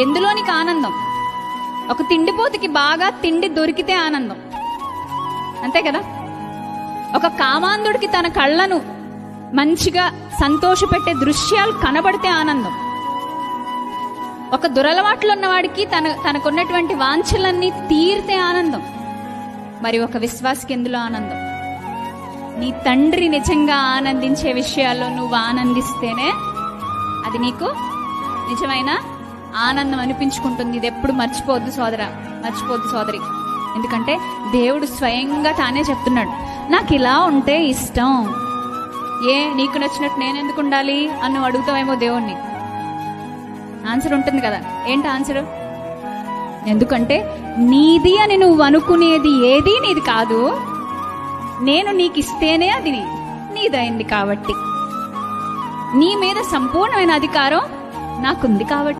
ఎందులో నీకు ఆనందం? ఒక తిండిపోతుకి బాగా తిండి దొరికితే ఆనందం, అంతే కదా? ఒక కామాంధుడికి తన కళ్ళను మంచిగా సంతోషపెట్టే దృశ్యాలు కనబడితే ఆనందం. ఒక దురలవాట్లు ఉన్నవాడికి తనకున్నటువంటి వాంఛలన్నీ తీరితే ఆనందం. మరి ఒక విశ్వాసికి ఎందులో ఆనందం? నీ తండ్రి నిజంగా ఆనందించే విషయాల్లో నువ్వు ఆనందిస్తేనే అది నీకు నిజమైన ఆనందం అనిపించుకుంటుంది. ఇది ఎప్పుడు మర్చిపోవద్దు సోదరా, మర్చిపోవద్దు సోదరి. ఎందుకంటే దేవుడు స్వయంగా తానే చెప్తున్నాడు, నాకు ఇలా ఉంటే ఇష్టం. నీకు నచ్చినట్టు నేనెందుకు ఉండాలి అని నువ్వు అడుగుతావేమో దేవుణ్ణి. ఆన్సర్ ఉంటుంది కదా. ఏంటి ఆన్సర్? ఎందుకంటే నీది అని నువ్వు అనుకునేది ఏది నీది కాదు, నేను నీకు ఇస్తేనే అది నీదైంది. కాబట్టి నీ మీద సంపూర్ణమైన అధికారం నాకుంది కాబట్టి